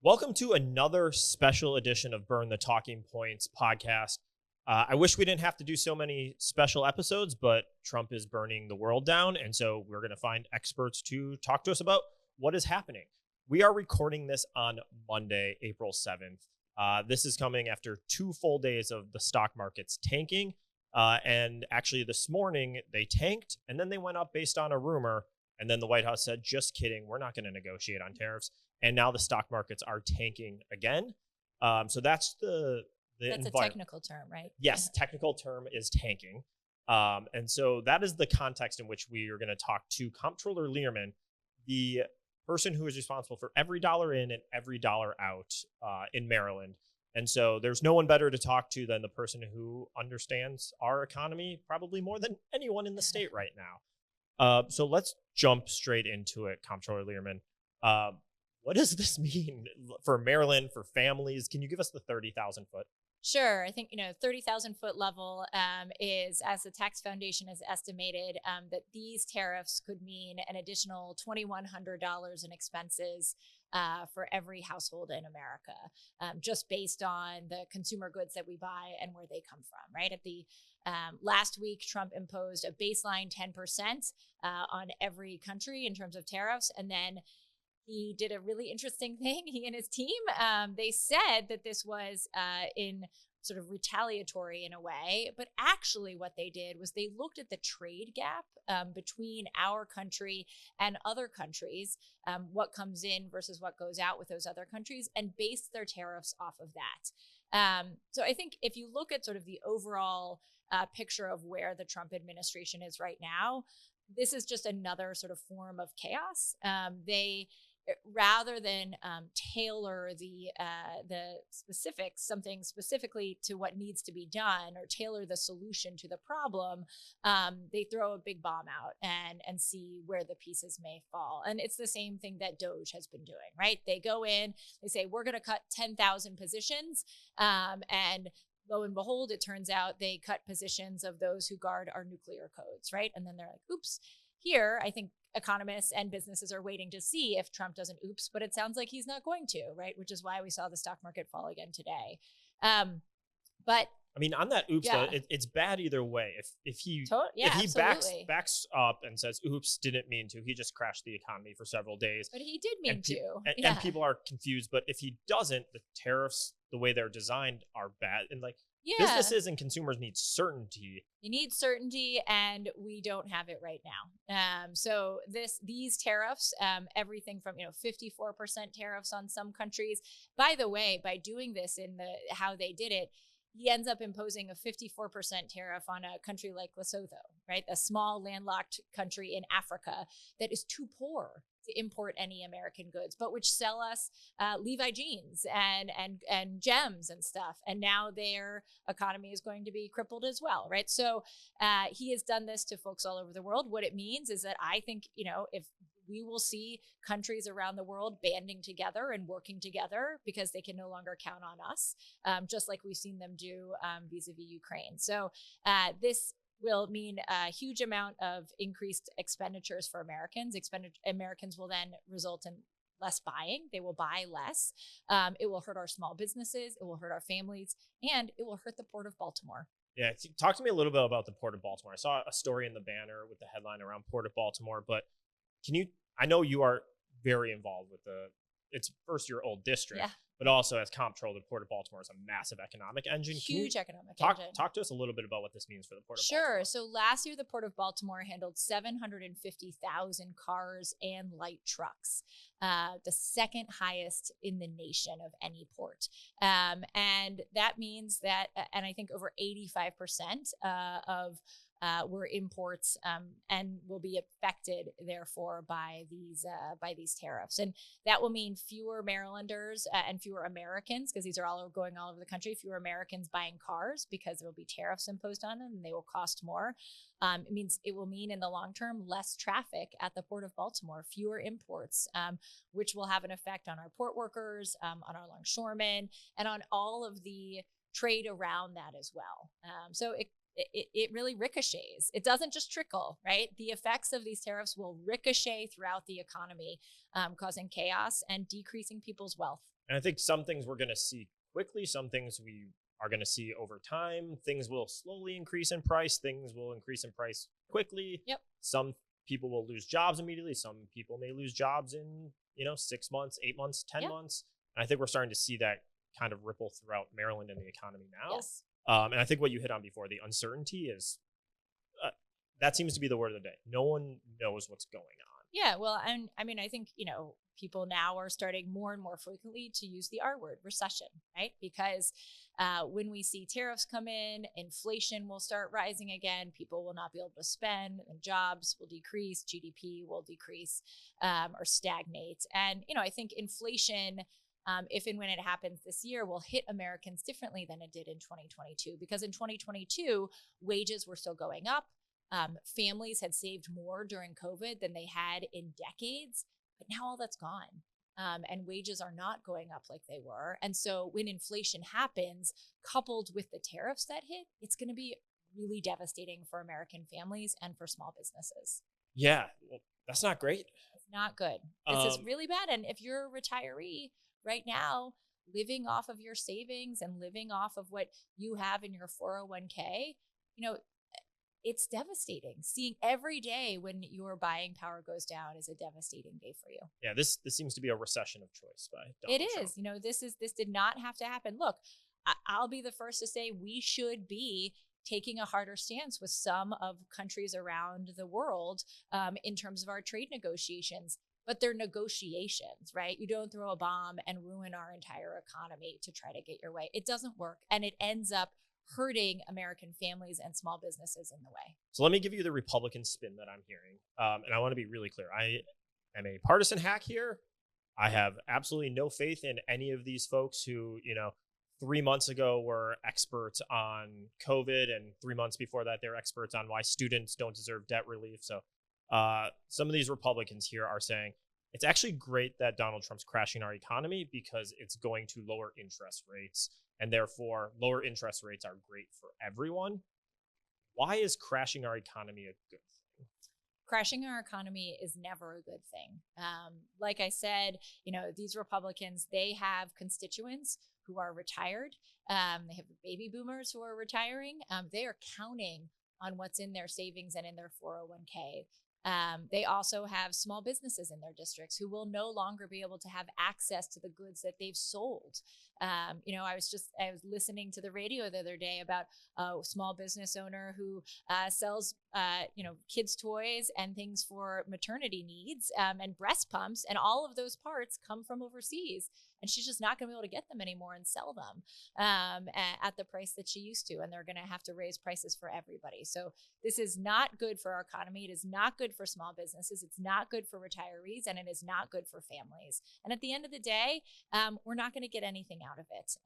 Welcome to another special edition of Burn the Talking Points podcast. I wish we didn't have to do so many special episodes, but Trump is burning the world down. And so we're going to find experts to talk to us about what is happening. We are recording this on Monday, April 7th. This is coming after 2 full days of the stock markets tanking. And actually this morning they tanked and then they went up based on a rumor. And then the White House said, just kidding, we're not going to negotiate on tariffs. And now the stock markets are tanking again. So that's That's a technical term, right? Yes, technical term is tanking. And so that is the context in which we are going to talk to Comptroller Lierman, the person who is responsible for every dollar in and every dollar out in Maryland. And so there's no one better to talk to than the person who understands our economy probably more than anyone in the state right now. So let's jump straight into it, Comptroller Lierman. What does this mean for Maryland, for families? Can you give us the 30,000 foot? Sure. I think, 30,000 foot level is, as the Tax Foundation has estimated, that these tariffs could mean an additional $2,100 in expenses for every household in America, just based on the consumer goods that we buy and where they come from, right? At the last week, Trump imposed a baseline 10% on every country in terms of tariffs. And then he did a really interesting thing. He and his team, they said that this was in sort of retaliatory in a way, but actually what they did was they looked at the trade gap between our country and other countries, what comes in versus what goes out with those other countries, and based their tariffs off of that. So I think if you look at sort of the overall picture of where the Trump administration is right now, this is just another sort of form of chaos. They rather than tailor the specifics, something specifically to what needs to be done, or tailor the solution to the problem, they throw a big bomb out and see where the pieces may fall. And it's the same thing that DOJ has been doing, right? They go in, they say, we're going to cut 10,000 positions, and lo and behold, it turns out they cut positions of those who guard our nuclear codes, right? And then they're like, oops. Here, I think economists and businesses are waiting to see if Trump doesn't oops, but it sounds like he's not going to, right? Which is why we saw the stock market fall again today. But I mean, on that oops, though, it's bad either way. If he backs up and says oops, didn't mean to, he just crashed the economy for several days. But he did mean to. And people are confused. But if he doesn't, the tariffs, the way they're designed, are bad. And businesses and consumers need certainty. You need certainty, and we don't have it right now. So these tariffs, everything from 54% tariffs on some countries. By the way, by doing this in how they did it, he ends up imposing a 54% tariff on a country like Lesotho, right? A small landlocked country in Africa that is too poor to import any American goods, but which sell us Levi jeans and gems and stuff. And now their economy is going to be crippled as well, right? So he has done this to folks all over the world. What it means is that I think, if we will see countries around the world banding together and working together because they can no longer count on us, just like we've seen them do vis-a-vis Ukraine. So this will mean a huge amount of increased expenditures for Americans. Americans will then result in less buying. They will buy less. It will hurt our small businesses. It will hurt our families, and it will hurt the Port of Baltimore. Yeah, talk to me a little bit about the Port of Baltimore. I saw a story in the banner with the headline around Port of Baltimore, but I know you are very involved with it's first your old district, but also as comptroller, the Port of Baltimore is a massive economic engine. Huge economic engine. Talk to us a little bit about what this means for the Port of Baltimore. Sure. So last year, the Port of Baltimore handled 750,000 cars and light trucks, the second highest in the nation of any port. And that means that, and I think over 85% of were imports and will be affected, therefore, by these tariffs. And that will mean fewer Marylanders and fewer Americans, because these are all going all over the country, fewer Americans buying cars because there will be tariffs imposed on them and they will cost more. It will mean in the long term less traffic at the Port of Baltimore, fewer imports, which will have an effect on our port workers, on our longshoremen, and on all of the trade around that as well. So it really ricochets. It doesn't just trickle, right? The effects of these tariffs will ricochet throughout the economy, causing chaos and decreasing people's wealth. And I think some things we're going to see quickly, some things we are going to see over time. Things will slowly increase in price. Things will increase in price quickly. Yep. Some people will lose jobs immediately. Some people may lose jobs in, 6 months, 8 months, 10 months. And I think we're starting to see that kind of ripple throughout Maryland and the economy now. Yes. And I think what you hit on before, the uncertainty is, that seems to be the word of the day. No one knows what's going on. Yeah, well, and I mean, I think, people now are starting more and more frequently to use the R word, recession, right? Because when we see tariffs come in, inflation will start rising again. People will not be able to spend, and jobs will decrease, GDP will decrease or stagnate. And, I think inflation, if and when it happens this year, will hit Americans differently than it did in 2022. Because in 2022, wages were still going up. Families had saved more during COVID than they had in decades, but now all that's gone. And wages are not going up like they were. And so when inflation happens, coupled with the tariffs that hit, it's going to be really devastating for American families and for small businesses. Yeah, well, that's not great. It's not good. This is really bad. And if you're a retiree right now, living off of your savings and living off of what you have in your 401k, it's devastating. Seeing every day when your buying power goes down is a devastating day for you. Yeah, this seems to be a recession of choice by Donald Trump. This did not have to happen. Look, I'll be the first to say we should be taking a harder stance with some of countries around the world in terms of our trade negotiations. But they're negotiations, right? You don't throw a bomb and ruin our entire economy to try to get your way. It doesn't work. And it ends up hurting American families and small businesses in the way. So let me give you the Republican spin that I'm hearing. And I want to be really clear. I am a partisan hack here. I have absolutely no faith in any of these folks who, 3 months ago were experts on COVID. And 3 months before that, they're experts on why students don't deserve debt relief. So some of these Republicans here are saying it's actually great that Donald Trump's crashing our economy because it's going to lower interest rates. And therefore, lower interest rates are great for everyone. Why is crashing our economy a good thing? Crashing our economy is never a good thing. Like I said, these Republicans, they have constituents who are retired. They have baby boomers who are retiring. They are counting on what's in their savings and in their 401k. They also have small businesses in their districts who will no longer be able to have access to the goods that they've sold. I was listening to the radio the other day about a small business owner who sells, kids' toys and things for maternity needs and breast pumps, and all of those parts come from overseas. And she's just not going to be able to get them anymore and sell them at the price that she used to. And they're going to have to raise prices for everybody. So this is not good for our economy. It is not good for small businesses. It's not good for retirees, and it is not good for families. And at the end of the day, we're not going to get anything out of it.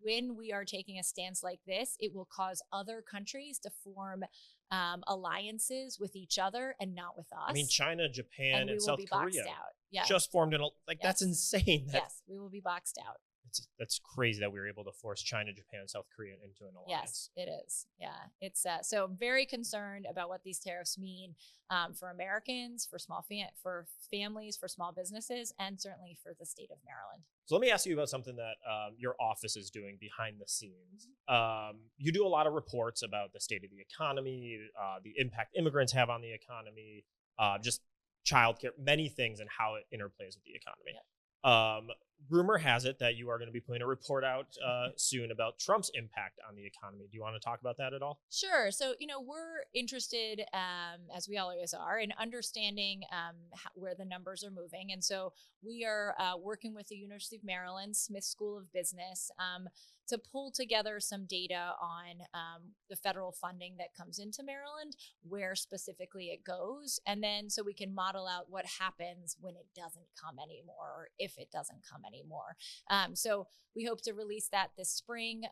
When we are taking a stance like this, it will cause other countries to form alliances with each other and not with us. I mean, China, Japan, and South Korea Yes. just formed that's insane. Yes, we will be boxed out. That's crazy that we were able to force China, Japan, and South Korea into an alliance. Yes, it is. Yeah, it's so I'm very concerned about what these tariffs mean for Americans, for for families, for small businesses, and certainly for the state of Maryland. So let me ask you about something that your office is doing behind the scenes. You do a lot of reports about the state of the economy, the impact immigrants have on the economy, just childcare, many things, and how it interplays with the economy. Yep. Rumor has it that you are going to be putting a report out soon about Trump's impact on the economy. Do you want to talk about that at all? Sure. So, we're interested, as we always are, in understanding where the numbers are moving. And so we are working with the University of Maryland Smith School of Business to pull together some data on the federal funding that comes into Maryland, where specifically it goes, and then so we can model out what happens when it doesn't come anymore, or if it doesn't come anymore. So we hope to release that this spring.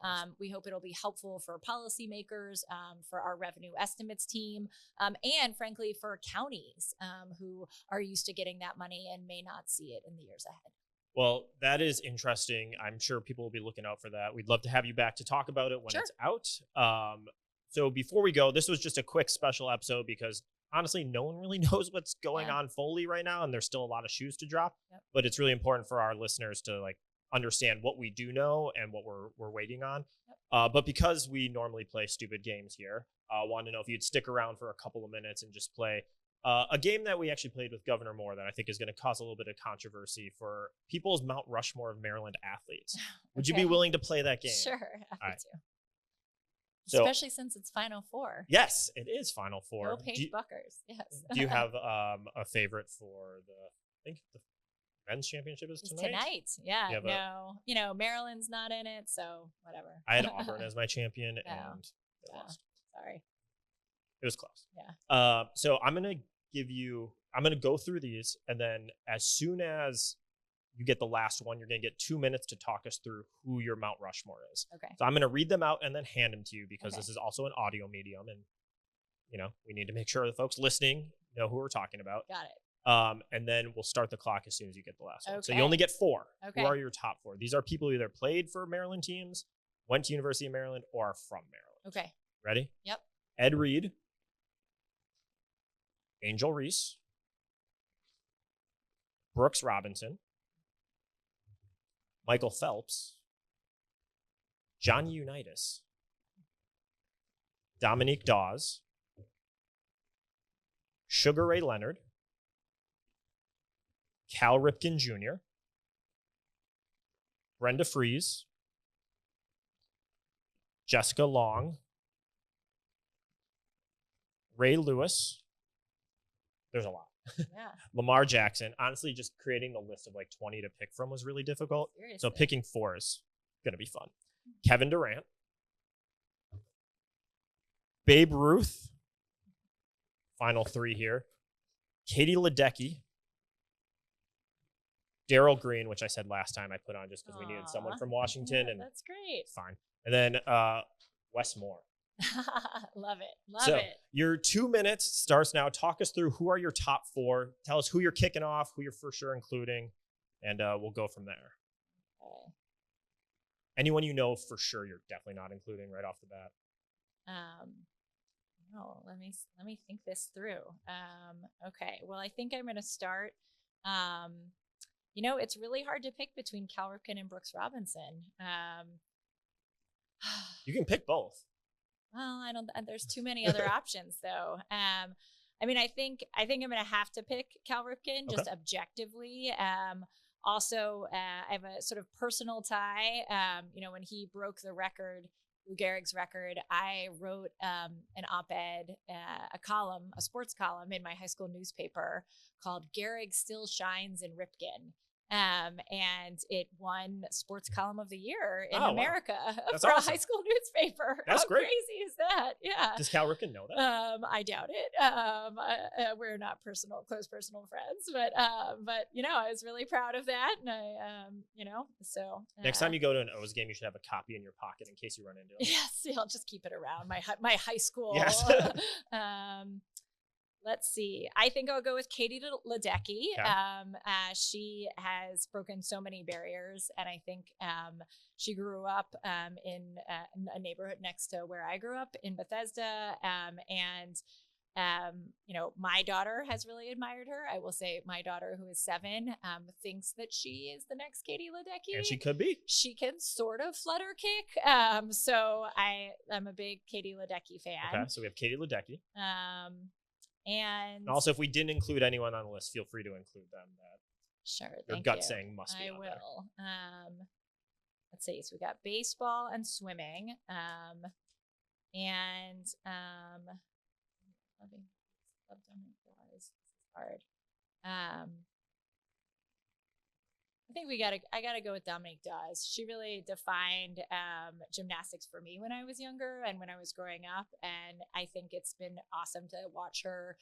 We hope it'll be helpful for policymakers, for our revenue estimates team, and frankly for counties who are used to getting that money and may not see it in the years ahead. Well, that is interesting. I'm sure people will be looking out for that. We'd love to have you back to talk about it when Sure. it's out. So before we go, this was just a quick special episode because honestly, no one really knows what's going on fully right now, and there's still a lot of shoes to drop. Yep. But it's really important for our listeners to like understand what we do know and what we're waiting on. Yep. But because we normally play stupid games here, I want to know if you'd stick around for a couple of minutes and just play a game that we actually played with Governor Moore that I think is going to cause a little bit of controversy for people's Mount Rushmore of Maryland athletes. Would you be willing to play that game? Sure, happy right. to. So, especially since it's Final Four. Yes, it is Final Four. No Paige Buckers. Yes. Do you have a favorite for I think the men's championship is tonight? Yeah. No, Maryland's not in it, so whatever. I had Auburn as my champion, and they lost. Sorry. It was close. Yeah. So I'm gonna go through these, and then as soon as you get the last one, you're gonna get 2 minutes to talk us through who your Mount Rushmore is. Okay. So I'm gonna read them out and then hand them to you because this is also an audio medium, and we need to make sure the folks listening know who we're talking about. Got it. And then we'll start the clock as soon as you get the last one. So Okay. you only get 4. Okay. Who are your top 4? These are people who either played for Maryland teams, went to University of Maryland, or are from Maryland. Okay. Ready? Yep. Ed Reed, Angel Reese, Brooks Robinson, Michael Phelps, Johnny Unitas, Dominique Dawes, Sugar Ray Leonard, Cal Ripken Jr., Brenda Fries, Jessica Long, Ray Lewis. There's a lot. Yeah. Lamar Jackson. Honestly, just creating the list of like 20 to pick from was really difficult. Seriously. So picking 4 is going to be fun. Kevin Durant, Babe Ruth, final 3 here. Katie Ledecky, Daryl Green, which I said last time I put on just because we needed someone from Washington. Yeah, and that's great. Fine. And then Wes Moore. Love it. Love it. Your 2 minutes starts now. Talk us through who are your top 4. Tell us who you're kicking off, who you're for sure including, and we'll go from there. Okay. Anyone you know for sure you're definitely not including right off the bat. No, let me think this through. Okay. Well, I think I'm going to start. It's really hard to pick between Cal Ripken and Brooks Robinson. You can pick both. Well, there's too many other options though. I think I'm going to have to pick Cal Ripken just objectively. Also, I have a sort of personal tie. When he broke the record, Lou Gehrig's record, I wrote an op-ed, a sports column in my high school newspaper called "Gehrig Still Shines in Ripken." And it won Sports Column of the Year in America for a high school newspaper. That's great. How crazy is that? Yeah. Does Cal Ripken know that? I doubt it. We're not close personal friends, but I was really proud of that, and so next time you go to an O's game, you should have a copy in your pocket in case you run into it. Yes, I'll just keep it around my high school. Yes. Let's see. I think I'll go with Katie Ledecky. Okay. She has broken so many barriers, and I think she grew up in a neighborhood next to where I grew up in Bethesda. My daughter has really admired her. I will say my daughter, who is 7, thinks that she is the next Katie Ledecky. And she could be. She can sort of flutter kick. So I'm a big Katie Ledecky fan. Okay, so we have Katie Ledecky. And also, if we didn't include anyone on the list, feel free to include them. Sure. Your gut saying must be. I will. Let's see. So we got baseball and swimming. Love Dominique Dawes. This is hard. I think I gotta go with Dominique Dawes. She really defined gymnastics for me when I was younger and when I was growing up. And I think it's been awesome to watch her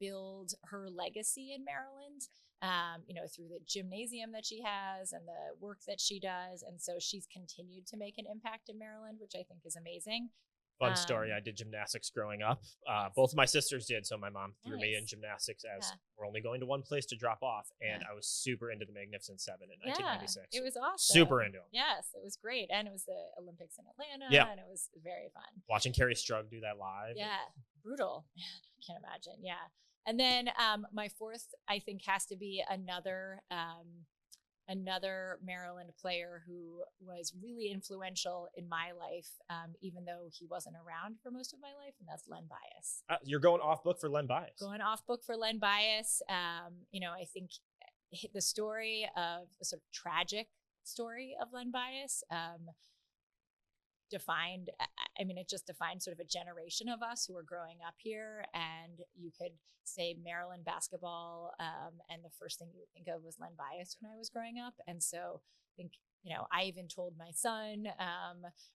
build her legacy in Maryland, through the gymnasium that she has and the work that she does. And so she's continued to make an impact in Maryland, which I think is amazing. Fun story. I did gymnastics growing up. Both of my sisters did. So my mom threw me in gymnastics as we're only going to one place to drop off. And I was super into the Magnificent Seven in 1996. It was awesome. Super into them. Yes, it was great. And it was the Olympics in Atlanta. Yeah. And it was very fun. Watching Carrie Strug do that live. Yeah. Brutal. I can't imagine. Yeah. And then my fourth, I think, has to be another Maryland player who was really influential in my life, even though he wasn't around for most of my life, and that's Len Bias. You're going off book for Len Bias. Going off book for Len Bias. I think the story of the sort of tragic story of Len Bias it just defined sort of a generation of us who were growing up here. And you could say Maryland basketball, and the first thing you would think of was Len Bias when I was growing up. And so I think, I even told my son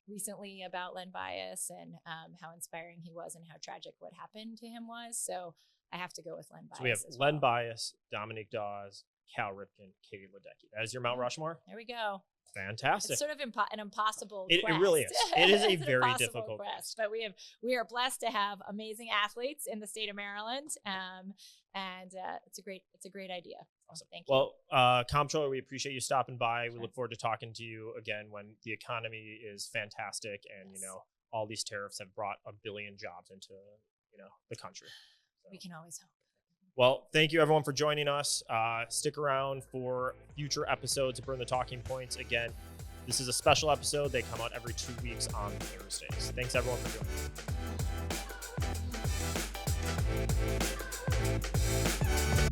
recently about Len Bias and how inspiring he was and how tragic what happened to him was. So I have to go with Len Bias. So we have Len Bias, Dominique Dawes, Cal Ripken, Katie Ledecky. That is your Mount Rushmore? There we go. Fantastic. It's sort of an impossible quest. It really is. It is a very difficult quest. But we are blessed to have amazing athletes in the state of Maryland, and it's a great idea. Awesome. Thank you. Well, Comptroller, we appreciate you stopping by. We look forward to talking to you again when the economy is fantastic, and all these tariffs have brought 1 billion jobs into the country. So. We can always hope. Well, thank you everyone for joining us. Stick around for future episodes of Burn the Talking Points. Again, this is a special episode. They come out every 2 weeks on Thursdays. Thanks everyone for joining.